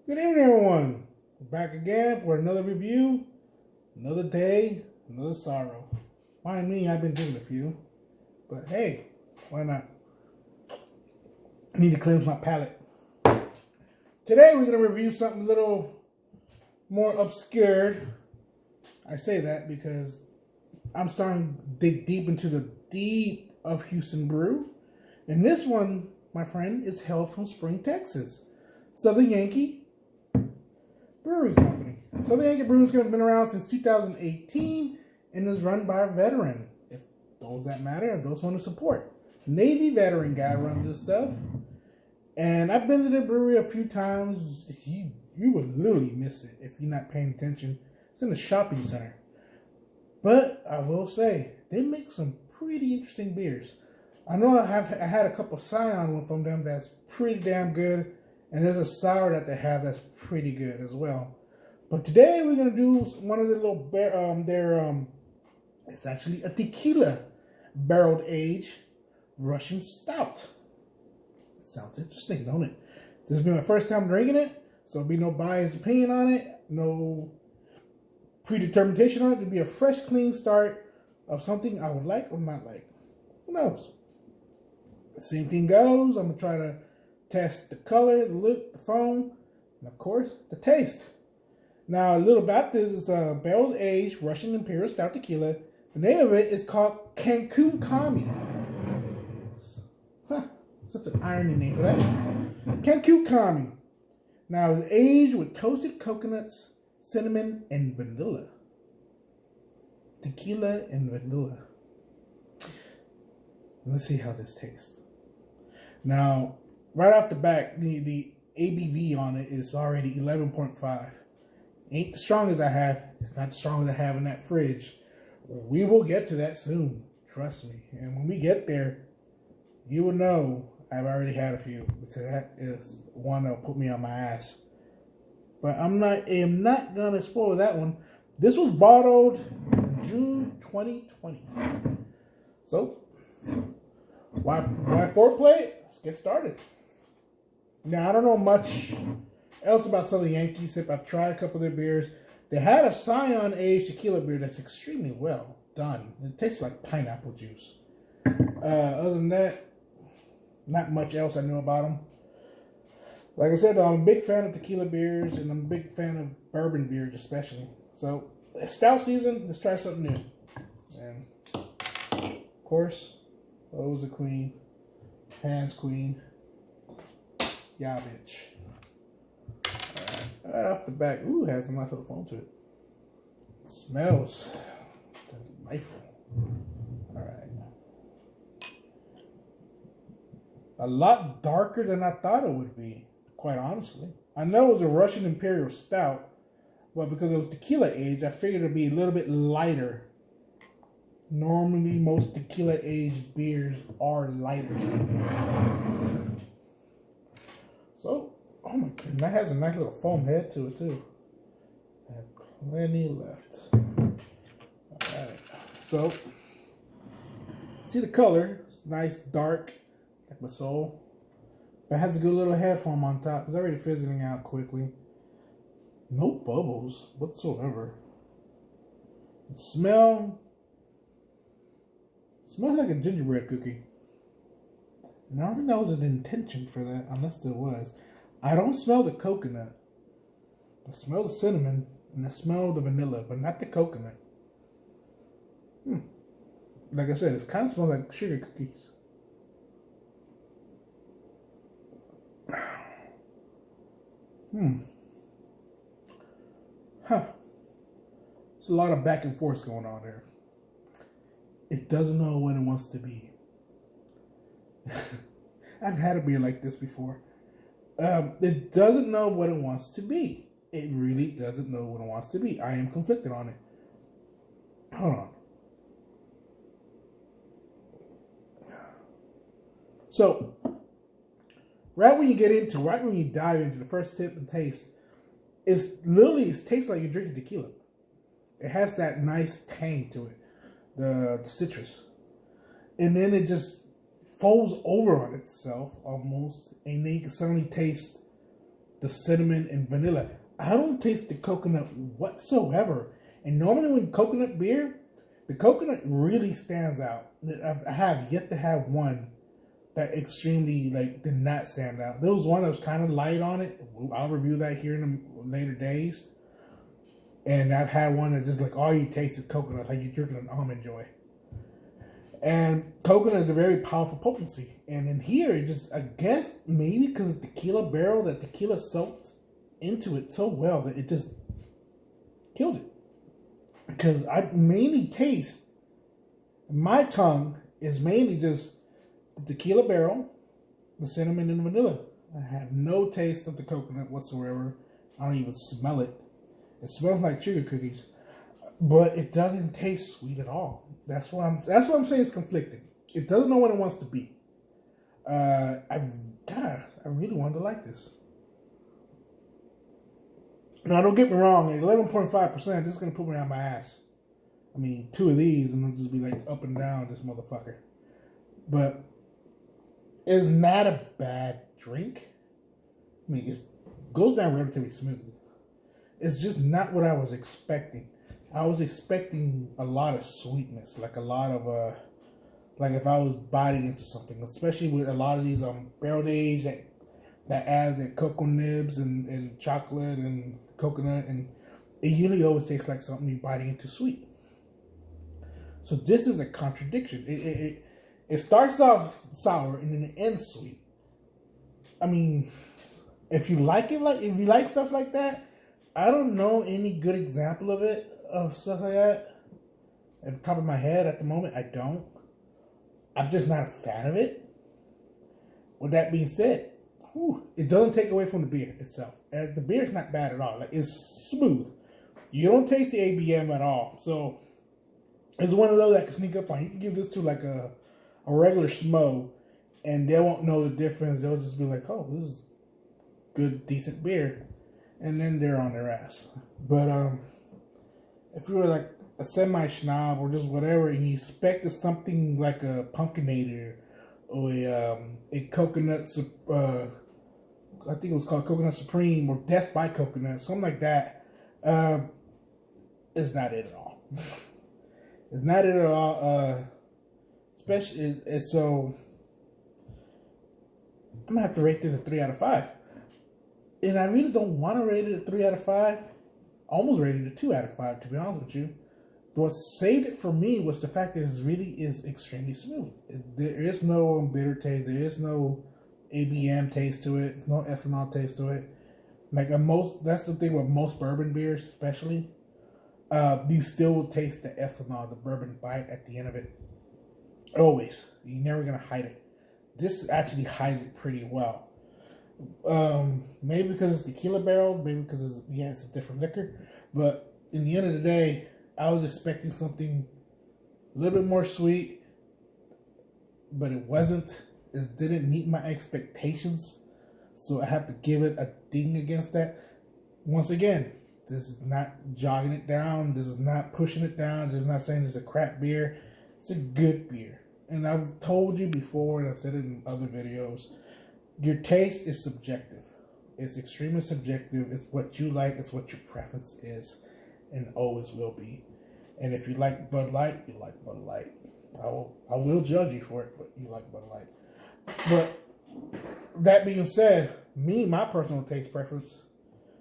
Good evening, everyone. We're back again for another review. Another day, another sorrow. Mind me, I've been doing a few. But hey, why not? I need to cleanse my palate. Today we're going to review something a little more obscure. I say that because I'm starting to dig deep into the deep of Houston brew. And this one, my friend, is hailed from Spring, Texas. Southern Yankee Brewery Company. Southern Yankee Brewing has been around since 2018 and is run by a veteran. If those that matter, or those want to support. Navy veteran guy runs this stuff. And I've been to the brewery a few times. You would literally miss it if you're not paying attention. It's in the shopping center. But I will say, they make some pretty interesting beers. I know I had a couple Scion from them that's pretty damn good. And there's a sour that they have that's pretty good as well. But today we're going to do one of the little, it's actually a tequila barreled aged Russian stout. It sounds interesting, don't it? This will be my first time drinking it, so there'll be no biased opinion on it, no predetermination on it. It'll be a fresh, clean start of something I would like or not like. Who knows? The same thing goes. I'm going to try to test the color, the look, the foam, and of course, the taste. Now, a little about this is a barrel-aged Russian Imperial Stout Tequila. The name of it is called Cancun Commie. Huh, such an irony name for that. Cancun Commie. Now, it's aged with toasted coconuts, cinnamon, and vanilla. Tequila and vanilla. Let's see how this tastes. Now, right off the bat, the ABV on it is already 11.5. Ain't the strongest I have. It's not the strongest I have in that fridge. We will get to that soon. Trust me. And when we get there, you will know I've already had a few. Because that is one that will put me on my ass. But I am not going to spoil that one. This was bottled in June 2020. So, why foreplay? Let's get started. Now, I don't know much else about Southern Yankee, except I've tried a couple of their beers. They had a Scion aged tequila beer that's extremely well done. It tastes like pineapple juice. Other than that, not much else I know about them. Like I said, I'm a big fan of tequila beers, and I'm a big fan of bourbon beers especially. So, stout season, let's try something new. And, of course, O's a queen, Pan's queen. Yeah, bitch. Right off the back, ooh, it has a nice little foam to it. It smells delightful. Alright. A lot darker than I thought it would be, quite honestly. I know it was a Russian Imperial Stout, but because it was tequila aged, I figured it'd be a little bit lighter. Normally, most tequila aged beers are lighter. So, oh my goodness, that has a nice little foam head to it too. I have plenty left. Alright, so, see the color, it's nice, dark, like my soul. But it has a good little head foam on top. It's already fizzling out quickly. No bubbles whatsoever. It smells like a gingerbread cookie. And I don't think that was an intention for that, unless there was. I don't smell the coconut. I smell the cinnamon, and I smell the vanilla, but not the coconut. Like I said, it kind of smells like sugar cookies. Huh. There's a lot of back and forth going on there. It doesn't know what it wants to be. I've had a beer like this before. It doesn't know what it wants to be. It really doesn't know what it wants to be. I am conflicted on it. Hold on. So, right when you dive into the first tip and taste, it tastes like you're drinking tequila. It has that nice tang to it, the citrus. And then it just folds over on itself almost, and then you can suddenly taste the cinnamon and vanilla. I don't taste the coconut whatsoever. And normally when coconut beer, the coconut really stands out. I have yet to have one that extremely like did not stand out. There was one that was kind of light on it. I'll review that here in the later days. And I've had one that's just like all you taste is coconut, like you're drinking an Almond Joy. And coconut is a very powerful potency. And in here, it just, I guess maybe because tequila barrel, that tequila soaked into it so well that it just killed it. Because I mainly taste, my tongue is mainly just the tequila barrel, the cinnamon, and the vanilla. I have no taste of the coconut whatsoever. I don't even smell it. It smells like sugar cookies, but it doesn't taste sweet at all. That's what I'm saying it's conflicting. It doesn't know what it wants to be. I really wanted to like this. Now, don't get me wrong. At 11.5%, this is gonna put me on my ass. I mean, 2 of these, and I'll just be like up and down this motherfucker. But it's not a bad drink. I mean, it goes down relatively smoothly. It's just not what I was expecting. I was expecting a lot of sweetness, like a lot of like if I was biting into something, especially with a lot of these barrel aged that adds the cocoa nibs and chocolate and coconut, and it usually always tastes like something you're biting into sweet. So this is a contradiction. It starts off sour and then it ends sweet. I mean, if you like it, if you like stuff like that, I don't know any good example of stuff like that. At the top of my head at the moment, I don't. I'm just not a fan of it. With that being said, it doesn't take away from the beer itself. The beer's not bad at all. Like, it's smooth. You don't taste the ABM at all. So it's one of those that can sneak up on. You can give this to like a regular schmo, and they won't know the difference. They'll just be like, "Oh, this is good, decent beer," and then they're on their ass. But if you were like a semi-schnob or just whatever, and you expected something like a Pumpkinator or a coconut, I think it was called Coconut Supreme or Death by Coconut, something like that, it's not it at all. It's not it at all. Especially, so I'm gonna have to rate this a 3 out of 5. And I really don't want to rate it a 3 out of 5. I almost rated it a 2 out of 5, to be honest with you. But what saved it for me was the fact that it really is extremely smooth. There is no bitter taste. There is no ABM taste to it. There's no ethanol taste to it. Like that's the thing with most bourbon beers, especially. You still taste the ethanol, the bourbon bite at the end of it. Always. You're never gonna hide it. This actually hides it pretty well. Maybe because it's tequila barrel, maybe because it's a different liquor. But in the end of the day, I was expecting something a little bit more sweet, but it wasn't. It didn't meet my expectations, so I have to give it a ding against that. Once again, this is not jogging it down. This is not pushing it down. This is not saying it's a crap beer. It's a good beer. And I've told you before, and I've said it in other videos, your taste is subjective. It's extremely subjective. It's what you like. It's what your preference is, and always will be. And if you like Bud Light, you like Bud Light. I will judge you for it, but you like Bud Light. But that being said, my personal taste preference,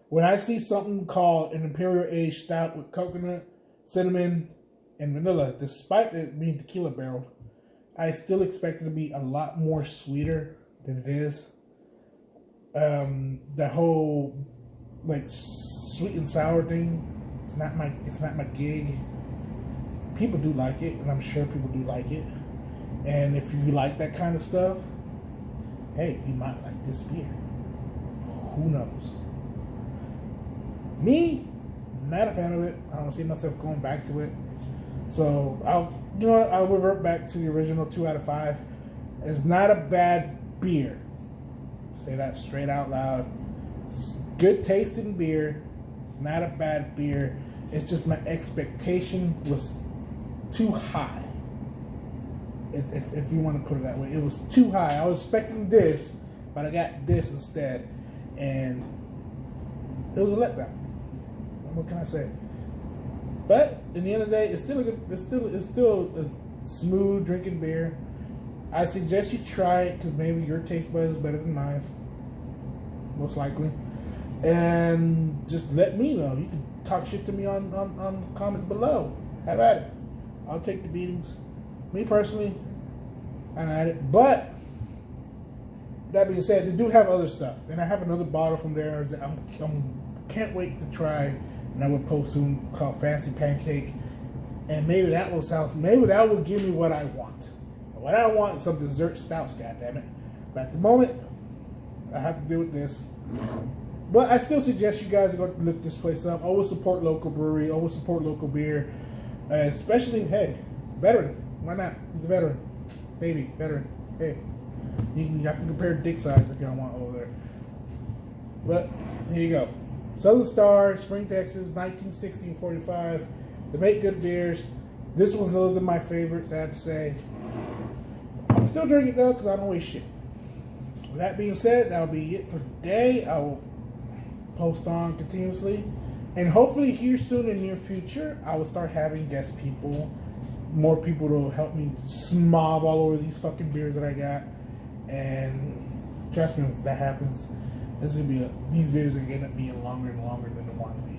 when I see something called an Imperial Aged Stout with coconut, cinnamon, and vanilla, despite it being tequila barrel, I still expect it to be a lot more sweeter than it is. The whole like sweet and sour thing, it's not my gig. People do like it, and I'm sure people do like it. And if you like that kind of stuff, hey, you might like this beer. Who knows? Me, not a fan of it. I don't see myself going back to it. So I'll revert back to the original 2 out of 5. It's not a bad beer. Say that straight out loud. It's good tasting beer. It's not a bad beer. It's just my expectation was too high. If you want to put it that way, it was too high. I was expecting this, but I got this instead, and it was a letdown. What can I say? But in the end of the day, it's still a smooth drinking beer. I suggest you try it because maybe your taste bud is better than mine, most likely. And just let me know. You can talk shit to me on the comments below. Have at it. I'll take the beatings. Me personally, I'm at it. But that being said, they do have other stuff, and I have another bottle from there that I can't wait to try. And I will post soon called Fancy Pancake, and maybe that will give me what I want. What I want is some dessert stouts, goddammit. But at the moment, I have to deal with this. But I still suggest you guys go look this place up. Always support local brewery. Always support local beer. Especially, hey, veteran. Why not? He's a veteran. Maybe, veteran. Hey, y'all can compare dick size if y'all want over there. But, here you go. Southern Star, Spring, Texas, 1960 and 45. They make good beers. This one's those are my favorites, I have to say. I'm still drinking though because I don't waste shit. With that being said, that'll be it for today. I will post on continuously. And hopefully here soon in the near future, I will start having guest people. More people to help me smob all over these fucking beers that I got. And trust me, if that happens, this is gonna be these videos are gonna end up being longer and longer than they want to be.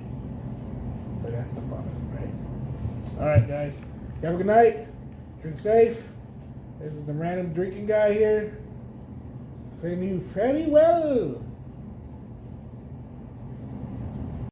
But that's the fun of it, right? Alright guys. Have a good night. Drink safe. This is the random drinking guy here. Saying you very well.